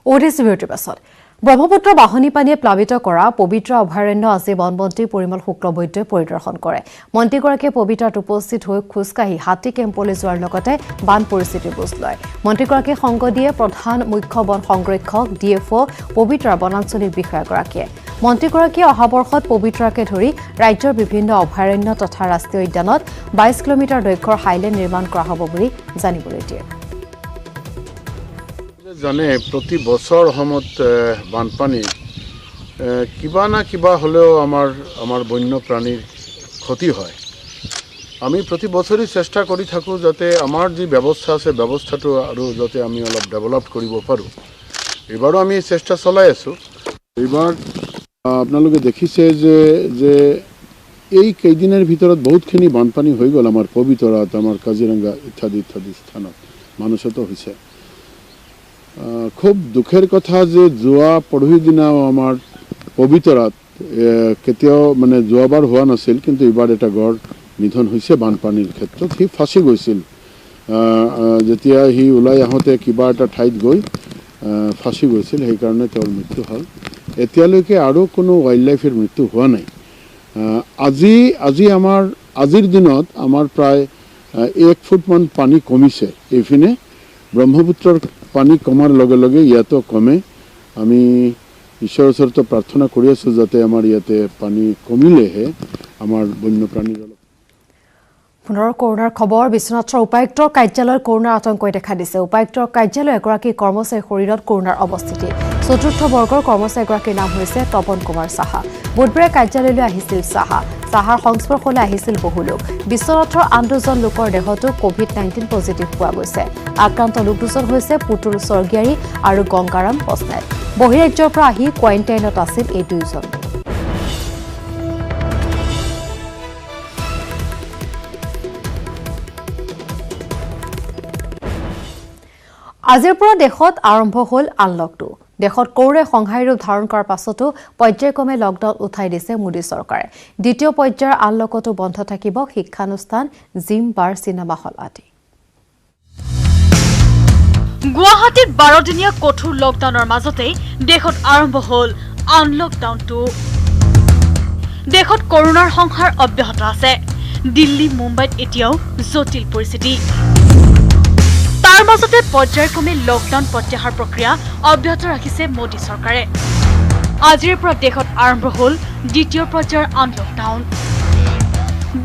ওডিসি বিৰতিৰ পাছত ব্ৰহ্মপুত্ৰ বাহনী পানীয়ে প্লাবিত কৰা পবিত্ৰ অভয়াৰণ্য আজি বনমন্ত্ৰী পৰিমল শুক্লবৈদ্যই পৰিদৰ্শন কৰে মন্ত্ৰীগৰাকীয়ে পবিত্ৰত উপস্থিত হৈ খোজকাঢ়ি হাতী কেম্পলৈ যোৱাৰ লগতে বান পৰিস্থিতিৰ বুজ লয় মন্ত্ৰীগৰাকীয়ে সংগ দিয়ে প্ৰধান মুখ্য বন সংৰক্ষক ডিএফঅ পবিত্ৰৰ বনাঞ্চলিক বিষয়াগৰাকীয়ে মন্ত্ৰীগৰাকীয়ে অহা বৰ্ষত পবিত্ৰকে ধৰি ৰাজ্যৰ বিভিন্ন অভয়াৰণ্য তথা ৰাষ্ট্ৰীয় উদ্যানত 22 কিলোমিটাৰ দৈৰ্ঘ্যৰ হাইলেণ্ড নিৰ্মাণ কৰা হ'ব বুলি জানিবলৈ দিয়ে জানে প্ৰতি বছৰ সময়ত বানপানী কিবা না কিবা হলেও আমাৰ বন্য প্ৰাণীৰ ক্ষতি হয় আমি প্ৰতি বছৰে চেষ্টা কৰি থাকো যাতে আমাৰ যি ব্যৱস্থা আছে ব্যৱস্থাটো আৰু যাতে আমি অলপ ডেভেলপ কৰিব পাৰো এবাৰো আমি চেষ্টা চলাই আছো এবাৰ আপোনালোকে দেখিছে যে এই কেইদিনৰ ভিতৰত বহুতখিনি বানপানী হৈ গ'ল আমাৰ পবিতৰাত আমাৰ কাজিৰঙা ইত্যাদি স্থানত মানসতো হৈছে খুব দুখেৰ কথা যে যোৱা পৰহি দিনা আমাৰ পবিতৰাত কেতিয়াও মানে যোৱাবাৰ হোৱা নাছিল কিন্তু এবাৰ এটা গড় নিধন হৈছে বানপানীৰ ক্ষেত্ৰত সি ফাঁচি গৈছিল যেতিয়া সি ওলাই আহোঁতে কিবা এটা ঠাইত গৈ ফাঁচি গৈছিল সেইকাৰণে তেওঁৰ মৃত্যু হ'ল এতিয়ালৈকে আৰু কোনো ৱাইল্ড লাইফৰ মৃত্যু হোৱা নাই আজিৰ দিনত আমাৰ প্ৰায় 1 ফুটমান পানী কমিছে এইফিনে ব্ৰহ্মপুত্ৰৰ পানী কমাৰ লগে লগে ইয়াতো কমে আমি ঈশ্বৰৰ ওচৰত প্ৰাৰ্থনা কৰি আছো যাতে আমাৰ ইয়াতে পানী কমিলেহে আমাৰ বন্যপ্ৰাণীৰ পুনৰ কৰোনাৰ খবৰ বিশ্বনাথৰ উপায়ুক্তৰ কাৰ্যালয়ৰ কৰোনাৰ আতংকই দেখা দিছে উপায়ুক্তৰ কাৰ্যালয়ৰ এগৰাকী কৰ্মচাৰীৰ শৰীৰত কৰোনাৰ অৱস্থিতি চতুৰ্থ বৰ্গৰ কৰ্মচাৰীগৰাকীৰ নাম হৈছে তপন কুমাৰ সাহা বুধবাৰে কাৰ্যালয়লৈ আহিছিল সাহাৰ সংস্পৰ্শলৈ আহিছিল বহু লোক বিশ্বনাথৰ আন দুজন লোকৰ দেহতো কোভিড-19 পজিটিভ পোৱা গৈছে আক্ৰান্ত লোক দুজন হৈছে পুতুল স্বৰ্গীয়াৰী আৰু গংগাৰাম পটনায়ক বহিৰাজ্যৰ পৰা আহি কোৱাৰেণ্টাইনত আছিল এই দুজন আজিৰ পৰা দেশত আৰম্ভ হ'ল আনলক 2 দেশত কৰোনাই সংহাৰী ৰূপ ধাৰণ কৰাৰ পাছতো পৰ্যায়ক্ৰমে লকডাউন উঠাই দিছে মোদী চৰকাৰে দ্বিতীয় পৰ্যায়ৰ আনলকতো বন্ধ থাকিব শিক্ষানুষ্ঠান জিম বাৰ চিনেমা হল আদি গুৱাহাটীত 12 দিনীয়া কঠোৰ লকডাউনৰ মাজতে দেশত আৰম্ভ হ'ল আনলকডাউন 2 দেশত কৰোনাৰ সংহাৰ অব্যাহত আছে দিল্লী মুম্বাইত এতিয়াও জটিল পৰিস্থিতি তাৰ মাজতে পৰ্যায়ক্ৰমে লকডাউন প্ৰত্যাহাৰ প্ৰক্ৰিয়া অব্যাহত ৰাখিছে মোদী চৰকাৰে আজিৰ পৰা দেশত আৰম্ভ হ'ল দ্বিতীয় পৰ্যায়ৰ আনলকডাউন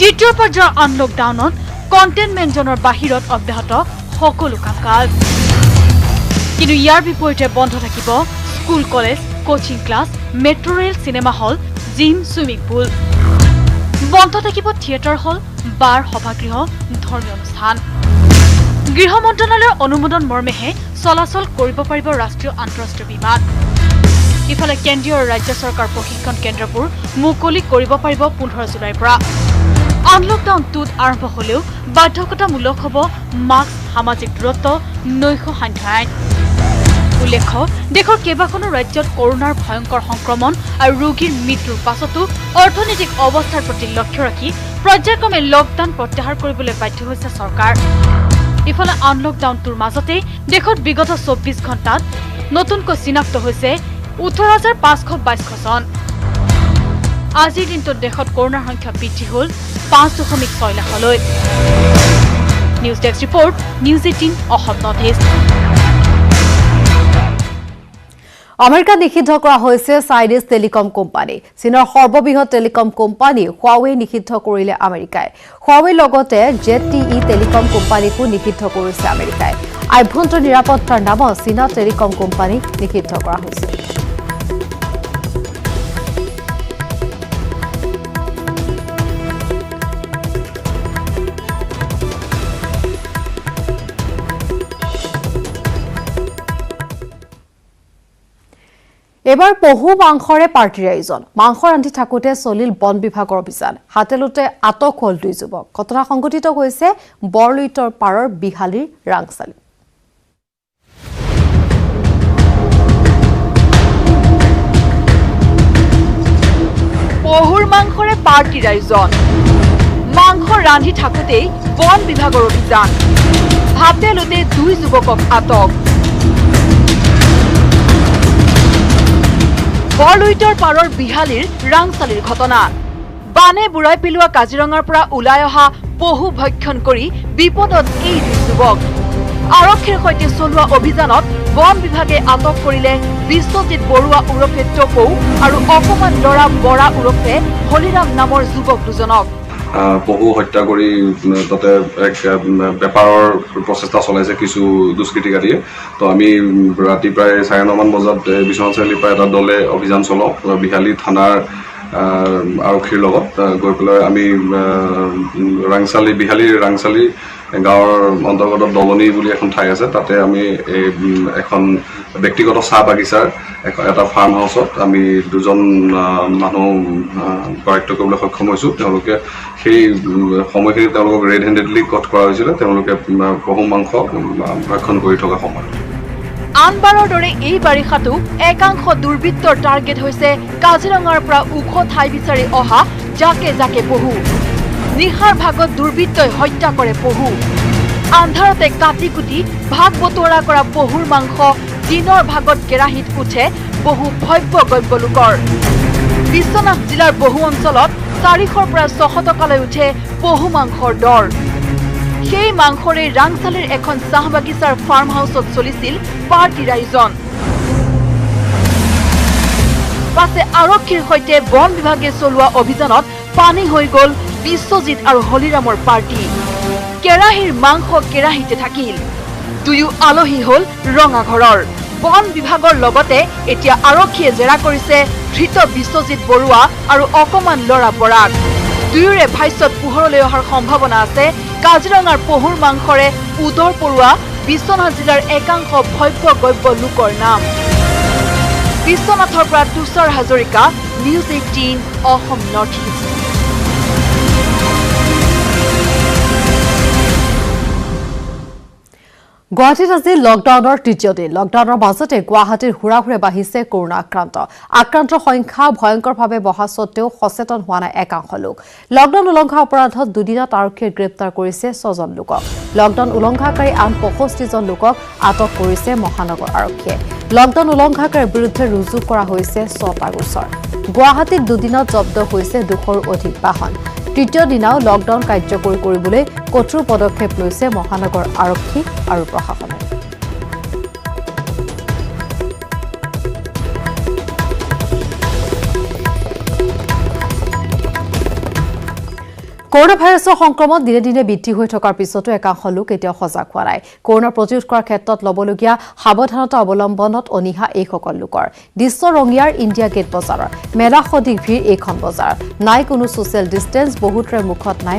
দ্বিতীয় পৰ্যায়ৰ আনলকডাউনত কণ্টেইনমেণ্ট জোনৰ বাহিৰত অব্যাহত সকলো কাম-কাজ কিন্তু ইয়াৰ বিপৰীতে বন্ধ থাকিব school college coaching class metro' rail cinema hall gym swimming pool বন্ধ থাকিব থিয়েটাৰ হল বাৰ সভাগৃহ ধৰ্মীয় অনুষ্ঠান গৃহ মন্ত্ৰালয়ৰ অনুমোদন মৰ্মেহে চলাচল কৰিব পাৰিব ৰাষ্ট্ৰীয় আন্তঃৰাষ্ট্ৰীয় বিমান ইফালে কেন্দ্ৰীয় আৰু ৰাজ্য চৰকাৰ প্ৰশিক্ষণ কেন্দ্ৰবোৰ মুকলি কৰিব পাৰিব 15 জুলাইৰ পৰা আনলকডাউন 2 আৰম্ভ হ'লেও বাধ্যতামূলক হ'ব মাস্ক সামাজিক দূৰত্ব নৈশ সান্ধ্য আইন উল্লেখ্য দেশৰ কেইবাখনো ৰাজ্যত কৰোনাৰ ভয়ংকৰ সংক্ৰমণ আৰু ৰোগীৰ মৃত্যুৰ পাছতো অৰ্থনৈতিক অৱস্থাৰ প্ৰতি লক্ষ্য ৰাখি পৰ্যায়ক্ৰমে লকডাউন প্ৰত্যাহাৰ কৰিবলৈ বাধ্য হৈছে চৰকাৰ ইফালে আনলকডাউন 2ৰ মাজতে দেশত বিগত 24 ঘণ্টাত নতুনকৈ চিনাক্ত হৈছে 18522 জন আজিৰ দিনটোত দেশত কৰোনাৰ সংখ্যা বৃদ্ধি হ'ল 5.6 লাখলৈ news desk report news 18 Assam north east আমেৰিকাত নিষিদ্ধ কৰা হৈছে চাইনিজ টেলিকম কোম্পানী চীনৰ সৰ্ববৃহৎ টেলিকম কোম্পানী হুৱাৱে নিষিদ্ধ কৰিলে আমেৰিকাই হুৱাৱে লগতে জেটিই টেলিকম কোম্পানীকো নিষিদ্ধ কৰিছে আমেৰিকাই আভ্যন্তৰীণ নিৰাপত্তাৰ নামত চীনা টেলিকম কোম্পানী নিষিদ্ধ কৰা হৈছে এবাৰ পহু মাংসৰে পাৰ্টিৰ আয়োজন মাংস ৰান্ধি থাকোতে চলিল বন বিভাগৰ অভিযান হাতেলুতে আটক হ'ল 2 যুৱক ঘটনা সংঘটিত হৈছে বৰলুইতৰ পাৰৰ বিহালীৰ ৰাংচালি পহুৰ মাংসৰে পাৰ্টিৰ আয়োজন মাংস ৰান্ধি থাকোতে বন বিভাগৰ অভিযান হাতেলুতে 2 যুৱকক আটক বৰলুইতৰ পাৰৰ বিহালীৰ ৰাংচালিৰ ঘটনা বানে বুঢ়াই পেলোৱা কাজিৰঙাৰ পৰা ওলাই অহা পহু ভক্ষণ কৰি বিপদত এই যুৱক আৰক্ষীৰ সৈতে চলোৱা অভিযানত বন বিভাগে আটক কৰিলে বিশ্বজিৎ বৰুৱা উৰফে টপৌ আৰু অকমান লৰা বৰা উৰফে হলিৰাম নামৰ যুৱক দুজনক পহু হত্যা কৰি তাতে এক বেপাৰৰ প্ৰচেষ্টা চলাইছে কিছু দুষ্কৃতিকাৰীয়ে তো আমি ৰাতি প্ৰায় 9:30 মান বজাত বিশ্বনাথ চাৰিআলিৰ পৰা এটা দলে অভিযান চলাওঁ বিহালী থানাৰ আৰক্ষীৰ লগত গৈ পেলাই আমি ৰাংচালি বিহালীৰ ৰাংচালি গাঁৱৰ অন্তৰ্গত দলনি বুলি এখন ঠাই আছে তাতে আমি এখন ব্যক্তিগত চাহ বাগিচাৰ এটা ফাৰ্ম হাউচত আমি দুজন মানুহ কৰায়ত্ব কৰিবলৈ সক্ষম হৈছোঁ তেওঁলোকে সেই সময়খিনি তেওঁলোকক ৰেড হেণ্ডেডলি কট কৰা হৈছিলে তেওঁলোকে পহু মাংস ভক্ষণ কৰি থকা সময়ত আনবাৰৰ দৰে এই বাৰিষাতো একাংশ দুৰ্বৃত্তৰ টাৰ্গেট হৈছে কাজিৰঙাৰ পৰা ওখ ঠাই বিচাৰি অহা জাকে জাকে পহু নিশাৰ ভাগত দুৰ্বৃত্তই হত্যা কৰে পহু আন্ধাৰতে কাটি কুটি ভাগ বতৰা কৰা পহুৰ মাংস দিনৰ ভাগত কেৰাহীত উঠে বহু ভব্য গব্য লোকৰ বিশ্বনাথ জিলাৰ বহু অঞ্চলত 400ৰ পৰা 600 টকালৈ উঠে পহু মাংসৰ দৰ সেই মাংসৰে ৰাংচালিৰ এখন চাহ বাগিচাৰ ফাৰ্ম হাউচত চলিছিল পাৰ্টিৰ আয়োজন পাছে আৰক্ষীৰ সৈতে বন বিভাগে চলোৱা অভিযানত পানী হৈ গ'ল বিশ্বজিৎ আৰু হলিৰামৰ পাৰ্টি কেৰাহীৰ মাংস কেৰাহীতে থাকিল দুয়ো আলহী হ'ল ৰঙাঘৰৰ বন বিভাগৰ লগতে এতিয়া আৰক্ষীয়ে জেৰা কৰিছে ধৃত বিশ্বজিৎ বৰুৱা আৰু অকমান লৰা বৰাক দুয়োৰে ভাষ্যত পোহৰলৈ অহাৰ সম্ভাৱনা আছে কাজিৰঙাৰ পহুৰ মাংসৰে উদৰ পৰুৱা বিশ্বনাথ জিলাৰ একাংশ ভব্য গব্য লোকৰ নাম বিশ্বনাথৰ পৰা Tushar Hazarika news 18 Assam north east গুৱাহাটীত আজি লকডাউনৰ তৃতীয় দিন লকডাউনৰ মাজতে গুৱাহাটীৰ হুৰাহুৰে বাঢ়িছে কৰোনা আক্ৰান্তৰ সংখ্যা ভয়ংকৰভাৱে বঢ়া স্বত্তেও সচেতন হোৱা নাই একাংশ লোক লকডাউন উলংঘা অপৰাধত দুদিনত আৰক্ষীয়ে গ্ৰেপ্তাৰ কৰিছে 6 জন লোকক লকডাউন উলংঘাকাৰী আন 65 জন লোকক আটক কৰিছে মহানগৰ আৰক্ষীয়ে লকডাউন উলংঘাকাৰীৰ বিৰুদ্ধে ৰুজু কৰা হৈছে 6টা গোচৰ গুৱাহাটীত দুদিনত জব্দ হৈছে 200ৰো অধিক বাহন তৃতীয় দিনাও লকডাউন কাৰ্যকৰী কৰিবলৈ কঠোৰ পদক্ষেপ লৈছে মহানগৰ আৰক্ষী আৰু প্ৰশাসনে কৰোনা ভাইৰাছৰ সংক্ৰমণ দিনে দিনে বৃদ্ধি হৈ থকাৰ পিছতো একাংশ লোক এতিয়াও সজাগ হোৱা নাই কৰোনা প্ৰতিৰোধ কৰাৰ ক্ষেত্ৰত ল'বলগীয়া সাৱধানতা অৱলম্বনত অনিহা এইসকল লোকৰ দৃশ্য ৰঙিয়াৰ ইণ্ডিয়া গেট বজাৰৰ মেলা সদিক ভিৰ এইখন বজাৰ নাই কোনো ছ'চিয়েল ডিষ্টেন্স বহুতৰে মুখত নাই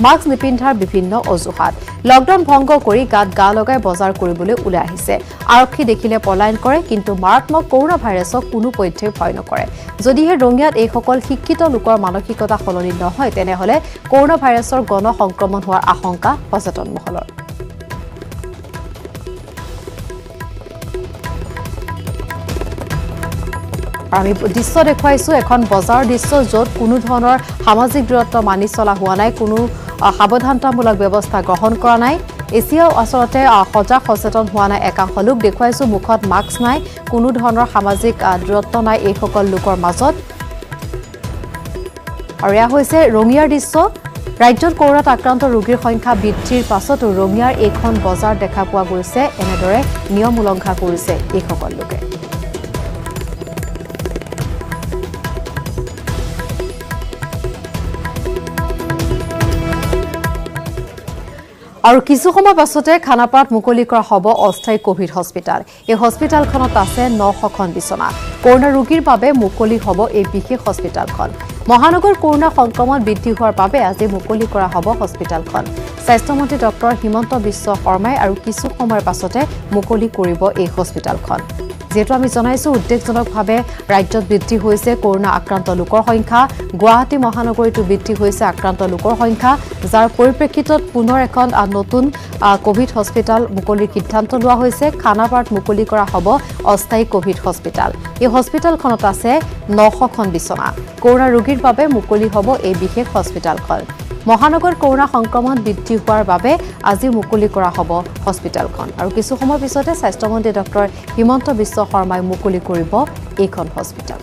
মাস্ক নিপিন্ধাৰ বিভিন্ন অজুহাত লকডাউন ভংগ কৰি গাত গা লগাই বজাৰ কৰিবলৈ ওলাই আহিছে আৰক্ষী দেখিলে পলায়ন কৰে কিন্তু মাৰাত্মক কৰোনা ভাইৰাছক কোনো পধ্যে ভয় নকৰে যদিহে ৰঙিয়াত এইসকল শিক্ষিত লোকৰ মানসিকতা সলনি নহয় তেনেহলে কৰোনা ভাইৰাছৰ গণ সংক্ৰমণ হোৱাৰ আশংকা সচেতন মহলৰ আমি দৃশ্য দেখুৱাইছো এখন বজাৰৰ দৃশ্য য'ত কোনো ধৰণৰ সামাজিক দূৰত্ব মানি চলা হোৱা নাই কোনো সাৱধানতামূলক ব্যৱস্থা গ্ৰহণ কৰা নাই এছিয়াও আচলতে সজাগ সচেতন হোৱা নাই একাংশ লোক দেখুৱাইছো মুখত মাস্ক নাই কোনো ধৰণৰ সামাজিক দূৰত্ব নাই এইসকল লোকৰ মাজত আৰু এয়া হৈছে ৰঙিয়াৰ দৃশ্য ৰাজ্যত কৰোনাত আক্ৰান্ত ৰোগীৰ সংখ্যা বৃদ্ধিৰ পাছতো ৰঙিয়াৰ এইখন বজাৰ দেখা পোৱা গৈছে এনেদৰে নিয়ম উলংঘা কৰিছে এইসকল লোকে আৰু কিছু সময় পাছতে খানাপাৰাত মুকলি কৰা হ'ব অস্থায়ী কোভিড হস্পিটাল এই হস্পিটালখনত আছে 900খন বিছনা কৰোনা ৰোগীৰ বাবে মুকলি হ'ব এই বিশেষ হস্পিটালখন মহানগৰ কৰোনা সংক্ৰমণ বৃদ্ধি হোৱাৰ বাবে আজি মুকলি কৰা হ'ব হস্পিটালখন স্বাস্থ্যমন্ত্ৰী ডক্টৰ হিমন্ত বিশ্ব শৰ্মাই আৰু কিছু সময়ৰ পাছতে মুকলি কৰিব এই হস্পিটালখন যেটো আমি জনাইছো উদ্বেগজনকভাৱে ৰাজ্যত বৃদ্ধি হৈছে কৰোনা আক্ৰান্ত লোকৰ সংখ্যা গুৱাহাটী মহানগৰীতো বৃদ্ধি হৈছে আক্ৰান্ত লোকৰ সংখ্যা যাৰ পৰিপ্ৰেক্ষিতত পুনৰ এখন নতুন কোভিড হস্পিটাল মুকলিৰ সিদ্ধান্ত লোৱা হৈছে খানাপাৰাত মুকলি কৰা হ'ব অস্থায়ী কোভিড হস্পিটাল এই হস্পিটালখনত আছে 900খন বিছনা কৰোনা ৰোগীৰ বাবে মুকলি হ'ব এই বিশেষ হস্পিটালখন মহানগৰ কৰোনা সংক্ৰমণ বৃদ্ধি হোৱাৰ বাবে আজি মুকলি কৰা হ'ব হস্পিটেলখন আৰু কিছু সময় পিছতে স্বাস্থ্যমন্ত্ৰী ডক্টৰ হিমন্ত বিশ্ব শৰ্মাই মুকলি কৰিব এইখন হস্পিটেল।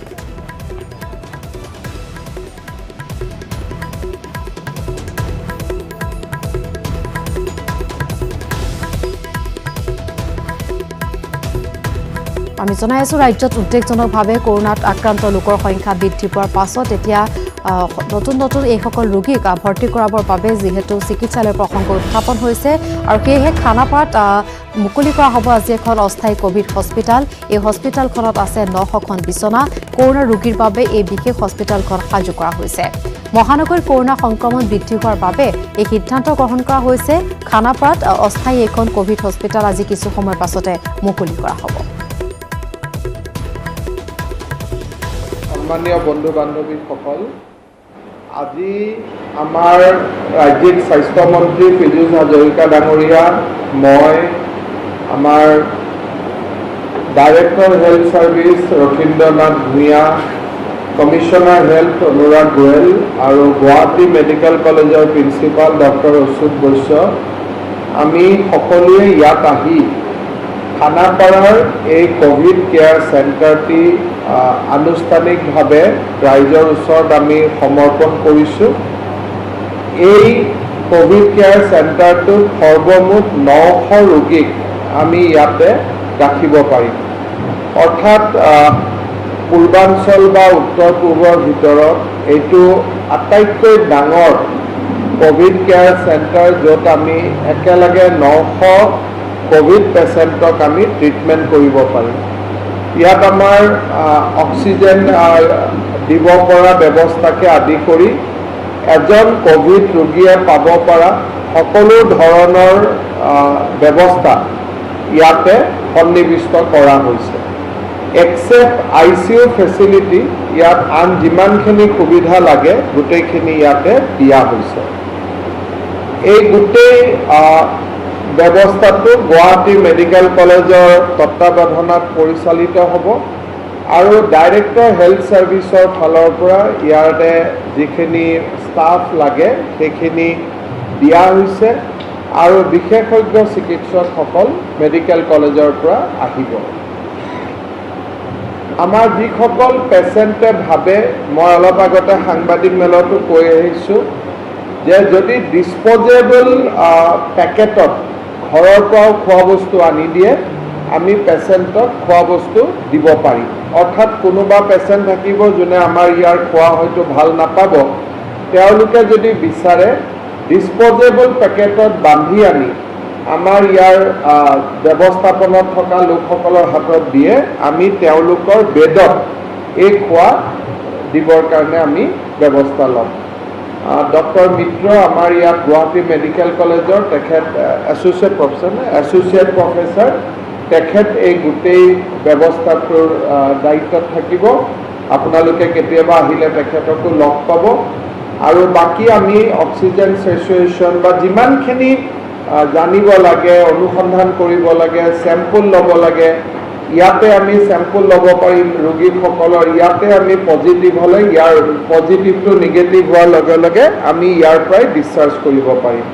আমি জনাই আছো ৰাজ্যত উদ্বেগজনকভাৱে কৰোনাত আক্ৰান্ত লোকৰ সংখ্যা বৃদ্ধি পোৱাৰ পাছত এতিয়া নতুন নতুন এইসকল ৰোগীক ভৰ্তি কৰাবৰ বাবে যিহেতু চিকিৎসালয়ৰ প্ৰসংগ উত্থাপন হৈছে আৰু সেয়েহে খানাপাৰাত মুকলি কৰা হ'ব আজি এখন অস্থায়ী কোভিড হস্পিটেল। এই হস্পিটেলখনত আছে 900খন বিচনা। কৰোনা ৰোগীৰ বাবে এই বিশেষ হস্পিটেলখন সাজু কৰা হৈছে। মহানগৰ কৰোনা সংক্ৰমণ বৃদ্ধি হোৱাৰ বাবে এই সিদ্ধান্ত গ্ৰহণ কৰা হৈছে। খানাপাৰাত অস্থায়ী এখন কোভিড হস্পিটেল আজি কিছু সময়ৰ পাছতে মুকলি কৰা হ'ব। সন্মানীয় বন্ধু বান্ধৱীসকল, আজি আমাৰ ৰাজ্যিক স্বাস্থ্যমন্ত্ৰী পীযুষ হাজৰিকা ডাঙৰীয়া, মই, আমাৰ director health services Rathindranath Bhuyan, commissioner health Anurag Goel আৰু গুৱাহাটী মেডিকেল কলেজৰ প্ৰিন্সিপাল ডক্টৰ অচ্যুত বৈশ্য, আমি সকলোৱে ইয়াত আহি খানাপাৰাৰ এই কোভিড কেয়াৰ চেণ্টাৰটি আনুষ্ঠানিকভাৱে ৰাইজৰ ওচৰত আমি সমৰ্পণ কৰিছোঁ। এই কোভিড কেয়াৰ চেণ্টাৰটোত সৰ্বমুঠ 900 ৰোগীক আমি ইয়াতে ৰাখিব পাৰিম। অৰ্থাৎ পূৰ্বাঞ্চল বা উত্তৰ পূৰ্বৰ ভিতৰত এইটো আটাইতকৈ ডাঙৰ কোভিড কেয়াৰ চেণ্টাৰ, য'ত আমি একেলগে 900 কোভিড পেচেণ্টক আমি ট্ৰিটমেণ্ট কৰিব পাৰিম। ইয়াত আমাৰ অক্সিজেন দিব পৰা ব্যৱস্থাকে আদি কৰি এজন কোভিড ৰোগীয়ে পাব পৰা সকলো ধৰণৰ ব্যৱস্থা ইয়াতে সন্নিৱিষ্ট কৰা হৈছে। এক্সেপ্ট ICU ফেচিলিটি, ইয়াত আন যিমানখিনি সুবিধা লাগে গোটেইখিনি ইয়াতে দিয়া হৈছে। এই গোটেই ব্যৱস্থাটো গুৱাহাটী মেডিকেল কলেজৰ তত্বাৱধানত পৰিচালিত হ'ব আৰু ডাইৰেক্টৰ হেল্থ ছাৰ্ভিচৰ ফালৰ পৰা ইয়াতে যিখিনি ষ্টাফ লাগে সেইখিনি দিয়া হৈছে আৰু বিশেষজ্ঞ চিকিৎসকসকল মেডিকেল কলেজৰ পৰা আহিব। আমাৰ যিসকল পেচেণ্টে ভাবে, মই অলপ আগতে সাংবাদিক মেলতো কৈ আহিছোঁ যে যদি ডিছপ'জেবল পেকেটত ঘৰৰ পৰাও খোৱা বস্তু আনি দিয়ে, আমি পেচেণ্টক খোৱা বস্তু দিব পাৰিম। অৰ্থাৎ কোনোবা পেচেণ্ট থাকিব যোনে আমাৰ ইয়াৰ খোৱা হয়তো ভাল নাপাব, তেওঁলোকে যদি বিচাৰে ডিছপ'জেবল পেকেটত বান্ধি আনি আমাৰ ইয়াৰ ব্যৱস্থাপনাত থকা লোকসকলৰ হাতত দিয়ে, আমি তেওঁলোকৰ বেডত এই খোৱা দিবৰ কাৰণে আমি ব্যৱস্থা ল'ম। ডক্টৰ মিত্ৰ আমাৰ ইয়াত গুৱাহাটী মেডিকেল কলেজৰ তেখেত এছ'চিয়েট প্ৰফেচাৰ, তেখেত এই গোটেই ব্যৱস্থাটোৰ দায়িত্বত থাকিব। আপোনালোকে কেতিয়াবা আহিলে তেখেতকো লগ পাব। আৰু বাকী আমি অক্সিজেন চেচুৱেশ্যন বা যিমানখিনি জানিব লাগে, অনুসন্ধান কৰিব লাগে, চেম্পুল ল'ব লাগে, ইয়াতে আমি চেম্পুল ল'ব পাৰিম ৰোগীসকলৰ। ইয়াতে আমি পজিটিভ হ'লে ইয়াৰ পজিটিভটো নিগেটিভ হোৱাৰ লগে লগে আমি ইয়াৰ পৰাই ডিছচাৰ্জ কৰিব পাৰিম।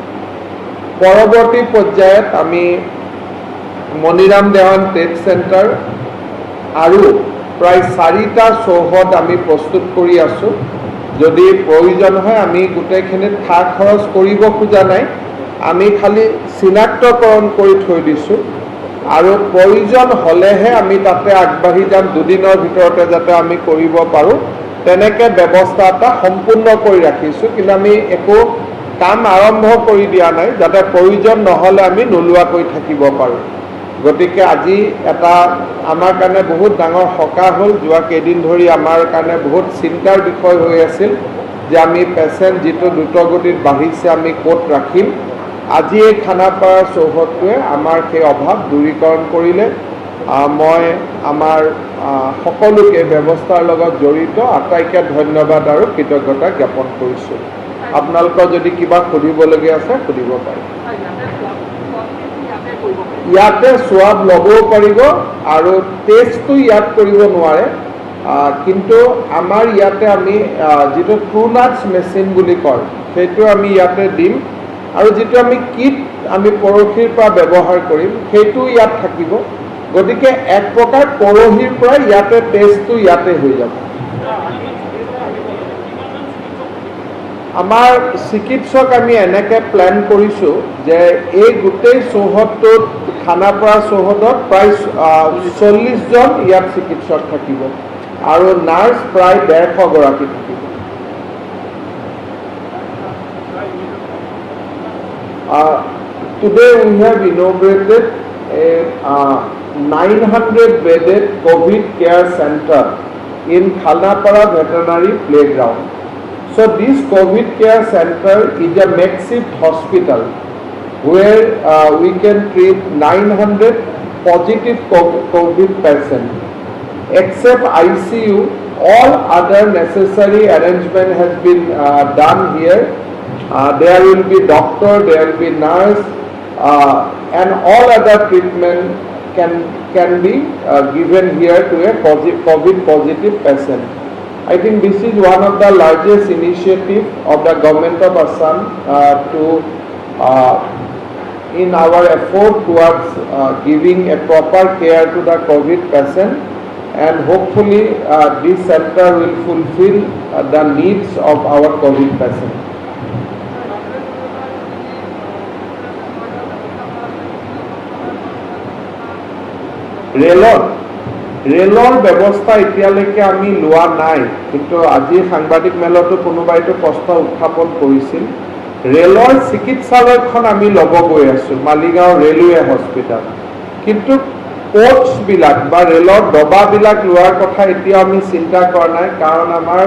পৰৱৰ্তী পৰ্যায়ত আমি মণিৰাম দেৱান ট্ৰেড চেণ্টাৰ আৰু প্ৰায় 4টা চৌহদ আমি প্ৰস্তুত কৰি আছোঁ। যদি প্ৰয়োজন হয়, আমি গোটেইখিনিত খা খৰচ কৰিব খোজা নাই, আমি খালি চিনাক্তকৰণ কৰি থৈ দিছোঁ আৰু প্ৰয়োজন হ'লেহে আমি তাতে আগবাঢ়ি যাম। দুদিনৰ ভিতৰতে যাতে আমি কৰিব পাৰোঁ তেনেকৈ ব্যৱস্থা এটা সম্পূৰ্ণ কৰি ৰাখিছোঁ। কিন্তু আমি একো কাম আৰম্ভ কৰি দিয়া নাই, যাতে প্ৰয়োজন নহ'লে আমি নোলোৱাকৈ থাকিব পাৰোঁ। গতিকে আজি এটা আমাৰ কাৰণে বহুত ডাঙৰ সকাহ হ'ল। যোৱা কেইদিন ধৰি আমাৰ কাৰণে বহুত চিন্তাৰ বিষয় হৈ আছিল যে আমি পেচেণ্ট যিটো দ্ৰুতগতিত বাঢ়িছে আমি ক'ত ৰাখিম। আজি এই খানাপাৰা চৌহদটোৱে আমাৰ সেই অভাৱ দূৰীকৰণ কৰিলে। মই আমাৰ সকলোকে ব্যৱস্থাৰ লগত জড়িত আটাইকে ধন্যবাদ আৰু কৃতজ্ঞতা জ্ঞাপন কৰিছোঁ। আপোনালোকৰ যদি কিবা সুধিবলগীয়া আছে সুধিব পাৰে। ইয়াতে সোৱাব ল'বও পাৰিব আৰু টেষ্টটো ইয়াত কৰিব নোৱাৰে। কিন্তু আমাৰ ইয়াতে আমি যিটো ট্ৰুনাটছ মেচিন বুলি কয় সেইটো আমি ইয়াতে দিম আৰু যিটো আমি কিট আমি পৰহিৰ পৰা ব্যৱহাৰ কৰিম সেইটো ইয়াত থাকিব গতিকে এক প্ৰকাৰ পৰহিৰ পৰা ইয়াতে টেষ্টটো ইয়াতে হৈ যাব আমাৰ চিকিৎসক আমি এনেকৈ প্লেন কৰিছোঁ যে এই গোটেই চৌহদটোত খানাপাৰা চৌহদত প্ৰায় 40 জন ইয়াত চিকিৎসক থাকিব আৰু নাৰ্ছ প্ৰায় 150 গৰাকী থাকিব Today we have inaugurated a 900-bedded COVID care center in Khalnapara Veterinary Playground. So this COVID care center is a makeshift hospital where we can treat 900 positive COVID patients. Except ICU, all other necessary arrangement has been done here. There will be doctor, there will be nurse, and all other treatment can be given here to a COVID positive patient. I think this is one of the largest initiative of the government of Assam in our effort towards giving a proper care to the COVID patient, and hopefully this center will fulfill the needs of our COVID patient. ৰেলৰ ব্যৱস্থা এতিয়ালৈকে আমি লোৱা নাই কিন্তু আজি সাংবাদিক মেলতো কোনোবাইতো প্ৰশ্ন উত্থাপন কৰিছিল ৰেলৰ চিকিৎসালয়খন আমি ল'ব গৈ আছোঁ মালিগাঁও ৰেলৱে হস্পিটাল কিন্তু কোচবিলাক বা ৰেলৰ ডবাবিলাক লোৱাৰ কথা এতিয়া আমি চিন্তা কৰা নাই কাৰণ আমাৰ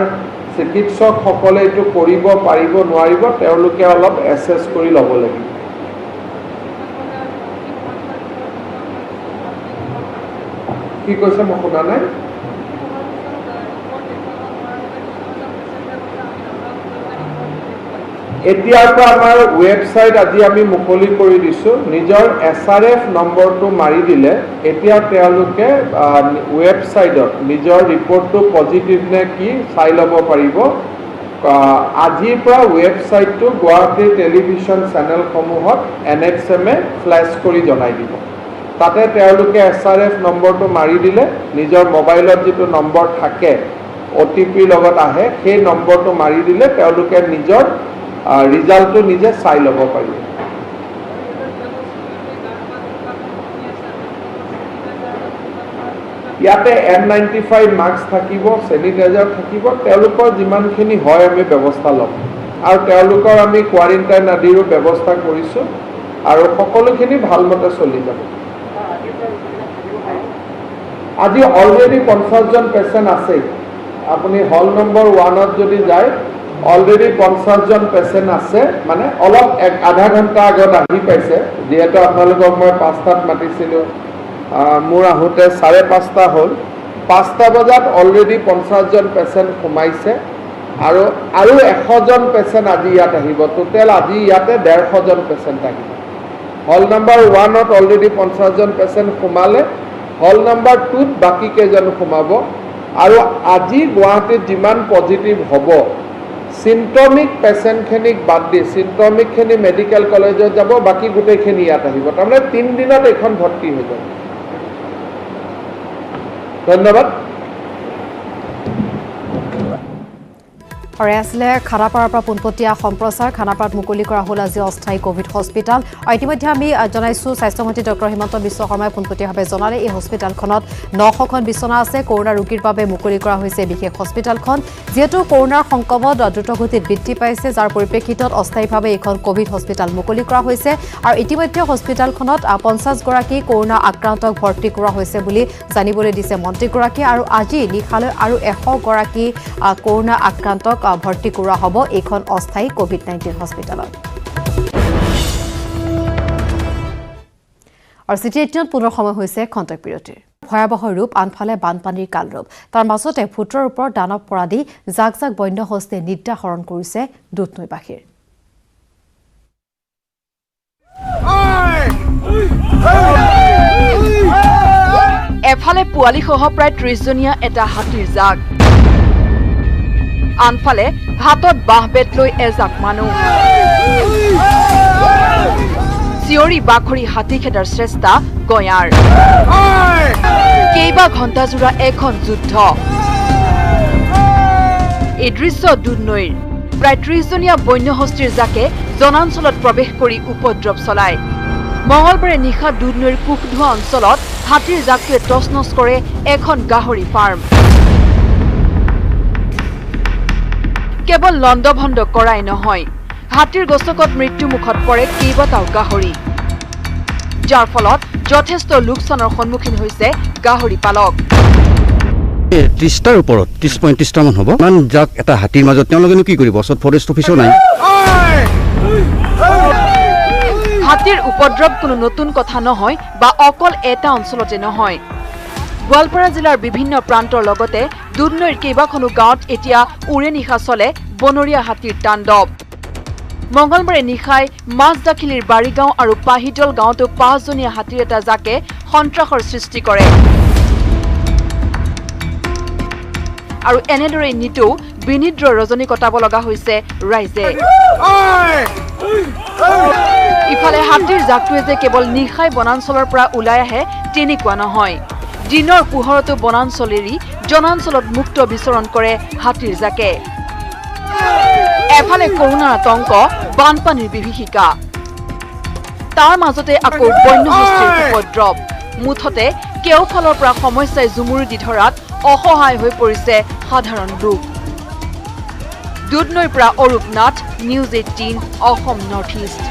চিকিৎসকসকলে এইটো কৰিব পাৰিব নোৱাৰিব তেওঁলোকে অলপ এছেছ কৰি ল'ব লাগিব কি কৈছে মই শুনা নাই এতিয়াৰ পৰা আমাৰ ৱেবছাইট আজি আমি মুকলি কৰি দিছোঁ নিজৰ SRF নম্বৰটো মাৰি দিলে এতিয়া তেওঁলোকে ৱেবছাইটত নিজৰ ৰিপৰ্টটো পজিটিভ নে কি চাই ল'ব পাৰিব আজিৰ পৰা ৱেবছাইটটো গুৱাহাটীৰ টেলিভিছন চেনেলসমূহত NXM-এ ফ্লেছ কৰি জনাই দিব তাতে তেওঁলোকে SRF নম্বৰটো মাৰি দিলে নিজৰ মোবাইলত যিটো নম্বৰ থাকে OTP লগত আহে সেই নম্বৰটো মাৰি দিলে তেওঁলোকে নিজৰ ৰিজাল্টটো নিজে চাই ল'ব পাৰিব ইয়াতে N95 মাস্ক থাকিব চেনিটাইজাৰ থাকিব তেওঁলোকৰ যিমানখিনি হয় আমি ব্যৱস্থা ল'ম আৰু তেওঁলোকৰ আমি কোৱাৰেণ্টাইন আদিৰো ব্যৱস্থা কৰিছোঁ আৰু সকলোখিনি ভালমতে চলি যাব আজি অলৰেডি 50 জন পেচেণ্ট আছে আপুনি হল নম্বৰ 1ত যদি যায় অলৰেডি 50 জন পেচেণ্ট আছে মানে অলপ আধা ঘণ্টা আগত আহি পাইছে যিহেতু আপোনালোকক মই 5টাত মাতিছিলোঁ মোৰ আহোঁতে 5:30 হ'ল 5টা বজাত অলৰেডি 50 জন পেচেণ্ট সোমাইছে আৰু 100 জন পেচেণ্ট আজি ইয়াত আহিব টোটেল আজি ইয়াতে 150 জন পেচেণ্ট আহিব হল নম্বৰ 1ত অলৰেডি 50 জন পেচেণ্ট সোমালে হল নম্বৰ 2ত বাকি কেইজন সোমাব আৰু আজি গুৱাহাটীত যিমান পজিটিভ হ'ব সিম্পটমিক পেচেণ্টখিনিক বাদ দি সিম্পটমিকখিনি মেডিকেল কলেজত যাব বাকি গোটেইখিনি ইয়াত আহিব তাৰমানে 3 দিনত এখন ভৰ্তি হৈ যাব ধন্যবাদ আৰু আছিলে খানাপাৰাৰ পৰা পোনপটীয়া সম্প্ৰচাৰ খানাপাৰাত মুকলি কৰা হ'ল আজি অস্থায়ী কোভিড হস্পিটাল আৰু ইতিমধ্যে আমি জনাইছোঁ স্বাস্থ্যমন্ত্ৰী ডক্টৰ হিমন্ত বিশ্ব শৰ্মাই পোনপটীয়াভাৱে জনালে এই হস্পিটালখনত 900খন বিচনা আছে কৰোনা ৰোগীৰ বাবে মুকলি কৰা হৈছে বিশেষ হস্পিটালখন যিহেতু কৰোনাৰ সংক্ৰমণ দ্ৰুতগতিত বৃদ্ধি পাইছে যাৰ পৰিপ্ৰেক্ষিতত অস্থায়ীভাৱে এখন কোভিড হস্পিটাল মুকলি কৰা হৈছে আৰু ইতিমধ্যে হস্পিটালখনত 50 গৰাকী কৰোনা আক্ৰান্তক ভৰ্তি কৰা হৈছে বুলি জানিবলৈ দিছে মন্ত্ৰীগৰাকীয়ে আৰু আজি নিশালৈ আৰু 100 গৰাকী কৰোনা আক্ৰান্তক ভৰ্তি কৰা হ'ব এইখন অস্থায়ী কোভিড-19 হস্পিটালত আৰু চিটি 18ত পুনৰ সময় হৈছে খন্তেক বিৰতিৰ ভয়াবহ ৰূপ আনফালে বানপানীৰ কালৰূপ তাৰ মাজতে ভূতৰ ওপৰত দানৱ পৰা দি জাক জাক বন্য হস্তে নিদ্ৰা হৰণ কৰিছে দুধনৈবাসীৰ এফালে পোৱালিসহ প্ৰায় 30জনীয়া এটা হাতীৰ জাক, আনফালে হাতত বাঁহ বেত লৈ এজাক মানুহ। চিঞৰি বাখৰি হাতী খেদাৰ চেষ্টা গয়াৰ। কেইবা ঘণ্টাজোৰা এখন যুদ্ধ। এই দৃশ্য দুধনৈৰ। প্ৰায় 30জনীয়া বন্যহস্তীৰ জাকে জনাঞ্চলত প্ৰৱেশ কৰি উপদ্ৰৱ চলায়। মঙলবাৰে নিশা দুধনৈৰ কুশধোৱা অঞ্চলত হাতীৰ জাকটোৱে তছনছ কৰে এখন গাহৰি ফাৰ্ম। কেৱল লণ্ডভণ্ড কৰাই নহয়, হাতীৰ গছকত মৃত্যুমুখত পৰে কেইবাটাও গাহৰি, যাৰ ফলত যথেষ্ট লোকচানৰ সন্মুখীন হৈছে গাহৰি পালক। 30টাৰ ওপৰত 30-35টামান হ'ব। ইমান জাক এটা হাতীৰ মাজত তেওঁলোকেনো কি কৰিব? ওচৰত ফৰেষ্ট অফিচো নাই। হাতীৰ উপদ্ৰৱ কোনো নতুন কথা নহয় বা অকল এটা অঞ্চলতে নহয়। গোৱালপাৰা জিলাৰ বিভিন্ন প্ৰান্তৰ লগতে দুধনৈৰ কেইবাখনো গাঁৱত এতিয়া উৰে নিশা চলে বনৰীয়া হাতীৰ তাণ্ডৱ। মঙলবাৰে নিশাই মাছদাখিলিৰ বাৰীগাঁও আৰু পাহিদল গাঁৱতো 5জনীয়া হাতীৰ এটা জাকে সন্ত্ৰাসৰ সৃষ্টি কৰে। আৰু এনেদৰে নিতৌ বিনিদ্ৰ ৰজনী কটাব লগা হৈছে ৰাইজে। ইফালে হাতীৰ জাকটোৱে যে কেৱল নিশাই বনাঞ্চলৰ পৰা ওলাই আহে তেনেকুৱা নহয়। দিনৰ পোহৰতো বনাঞ্চল এৰি জনাঞ্চলত মুক্ত বিচৰণ কৰে হাতীৰ জাকে। এফালে কৰোণাৰ আতংক, বানপানীৰ বিভীষিকা, তাৰ মাজতে আকৌ বন্যহস্তীৰ উপদ্ৰৱ। মুঠতে কেওফালৰ পৰা সমস্যাই জুমুৰি দি ধৰাত অসহায় হৈ পৰিছে সাধাৰণ লোক। দুধনৈৰ পৰা Arup Nath, news 18 Assam north east.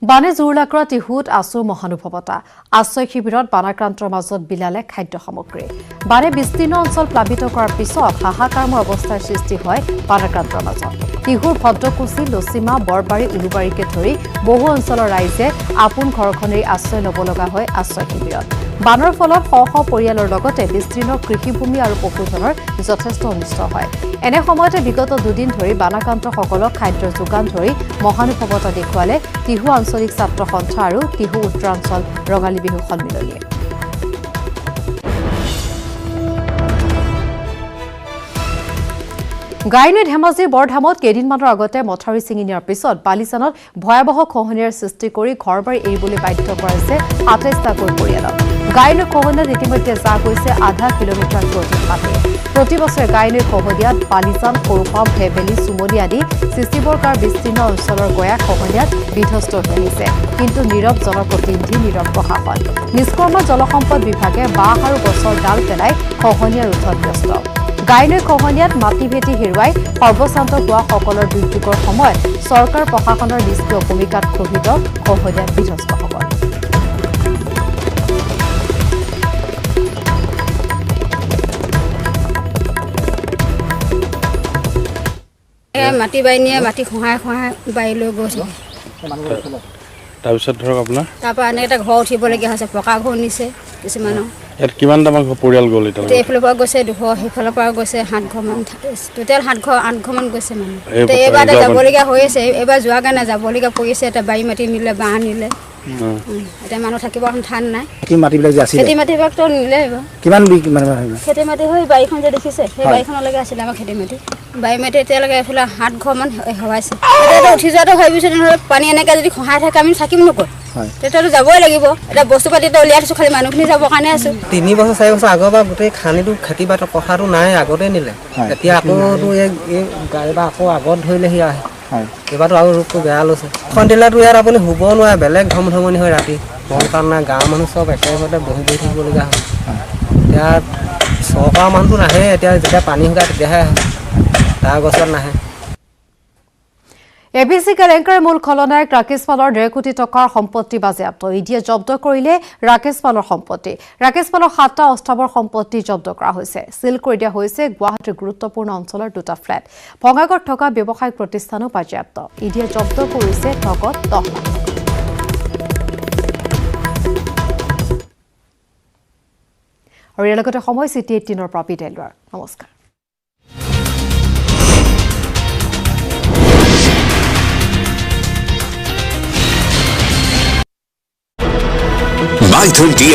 বানে জোৰলা কৰা টিহুত আছুৰ মহানুভৱতা। আশ্ৰয় শিবিৰত বানাক্ৰান্তৰ মাজত বিলালে খাদ্য সামগ্ৰী। বানে বিস্তীৰ্ণ অঞ্চল প্লাবিত কৰাৰ পিছত হাহাকাৰময় অৱস্থাৰ সৃষ্টি হয় বানাক্ৰান্তৰ মাজত। টিহুৰ ভদ্ৰকুচি, লচিমা, বৰবাৰী, উলুবাৰীকে ধৰি বহু অঞ্চলৰ ৰাইজে আপোন ঘৰখনেই আশ্ৰয় ল'ব লগা হয় আশ্ৰয় শিবিৰত। বানৰ ফলত শ শ পৰিয়ালৰ লগতে বিস্তীৰ্ণ কৃষিভূমি আৰু পশুধনৰ যথেষ্ট অনিষ্ট হয়। এনে সময়তে বিগত দুদিন ধৰি বানাক্ৰান্তসকলক খাদ্যৰ যোগান ধৰি মহানুভৱতা দেখুৱালে টিহু আঞ্চলিক ছাত্ৰ সন্থা আৰু টিহু উত্তৰাঞ্চল ৰঙালী বিহু সন্মিলনীয়ে। গাইনে ধেমাজিৰ বৰধামত কেইদিনমানৰ আগতে মথাউৰি ছিঙি নিয়াৰ পিছত বালিজানত ভয়াৱহ খহনীয়াৰ সৃষ্টি কৰি ঘৰবাৰী এৰিবলৈ বাধ্য কৰাইছে 28টাকৈ পৰিয়ালক। গাইনৈ খহনীয়াত ইতিমধ্যে জাহ গৈছে আধা কিলোমিটাৰতকৈ অধিক মাটি। প্ৰতি বছৰে গাইনৈ খহনীয়াত বালিজান, সৰুপাম, ভেবেলি, চুমলি আদি চিচিবৰকাৰ বিস্তীৰ্ণ অঞ্চলৰ গয়া খহনীয়াত বিধ্বস্ত হৈ আহিছে। কিন্তু নীৰৱ জনপ্ৰতিনিধি, নীৰৱ প্ৰশাসন। নিষ্কৰ্ম জলসম্পদ বিভাগে বাঁহ আৰু গছৰ ডাল পেলাই খহনীয়া ৰোধত ব্যস্ত। গাইনৈ খহনীয়াত মাটি ভেটি হেৰুৱাই সৰ্বশ্ৰান্ত হোৱা সকলৰ দুৰ্যোগৰ সময়ত চৰকাৰ প্ৰশাসনৰ নিষ্ক্ৰিয় ভূমিকাত ক্ষোভিত খহনীয়াত বিধ্বস্তসকল। মাটি বাৰী নিয়ে মাটি খহাই বাৰী লৈ গৈছে। তাৰপিছত ধৰক আপোনাৰ তাৰপৰা এনেকৈ এটা ঘৰ উঠিবলগীয়া হৈছে, পকা ঘৰ নিছে কিছুমানৰ। ইয়াত কিমানটামান পৰিয়াল গ'ল এতিয়া? এইফালৰ পৰা গৈছে 200, সেইফালৰ পৰা গৈছে 7 ঘৰমান, টোটেল 7 ঘৰ 8 ঘৰমান গৈছে মানুহ। এইবাৰ যাবলগীয়া হৈ আছে, এইবাৰ যোৱাৰ কাৰণে যাবলগীয়া পৰিছে। এটা বাৰী মাটি নিলে, বাঁহ নিলে, এতিয়া মানুহ থাকিব ঠান নাই। মাটিবিলাক যে আছিল, খেতি মাটিবিলাকতো নিলে এইবাৰ। কিমান খেতি মাটি হৈ বাৰীখন যে দেখিছে, সেই বাৰীখনলৈকে আছিলে আমাৰ খেতি মাটি। বাৰী মাটি এতিয়ালৈকে এইফালে 7 ঘৰমান হেৱাইছে। এতিয়া উঠি যোৱাটো ভাবিছোঁ, নহ'লে পানী এনেকৈ যদি খহাই থাকে আমি থাকিম নকয়, তেতিয়াতো যাবই লাগিব। এতিয়া বস্তু পাতিটো উলিয়াই থৈছোঁ, খালি মানুহখিনি যাবৰ কাৰণে আছোঁ। 3 বছৰ 4 বছৰ আগৰ পৰা গোটেই খানীটো খেতি বাতি পথাৰটো নাই, আগতে নিলে। এতিয়া আকৌ এইবাৰ আকৌ আগত ধৰিলেহি আহে। এইবাৰতো আৰু ৰূপটো বেয়া লৈছে। এখন দিলেতো ইয়াত আপুনি শুব নোৱাৰে, বেলেগ ধমধমনি হয় ৰাতি। বংকান নাই, গাঁৱৰ মানুহ চব একেবাৰতে বহি থাকিবলগীয়া হয়। এতিয়া চৰকাৰৰ মানুহটো নাহে, এতিয়া যেতিয়া পানী শুকায় তেতিয়াহে আহে, তাৰ গছত নাহে। এবিচি কেলেংকাৰীৰ মূল খলনায়ক ৰাকেশ পালৰ 1.5 কোটি টকাৰ সম্পত্তি বাজেয়াপ্ত। ইডিয়ে জব্দ কৰিলে ৰাকেশ পালৰ সম্পত্তি। ৰাকেশ পালৰ 7টা অস্থাৱৰ সম্পত্তি জব্দ কৰা হৈছে। চিল কৰি দিয়া হৈছে গুৱাহাটীৰ গুৰুত্বপূৰ্ণ অঞ্চলৰ 2টা ফ্লেট। ভঙাগড়ত থকা ব্যৱসায়িক প্ৰতিষ্ঠানো বাজেয়াপ্ত। ইডিয়ে জব্দ কৰিছে নগদ 10 লাখ। আৰু ইয়াৰ লগতে সময় চিটি 18ৰ পৰা বিদায় লোৱাৰ। নমস্কাৰ। I-20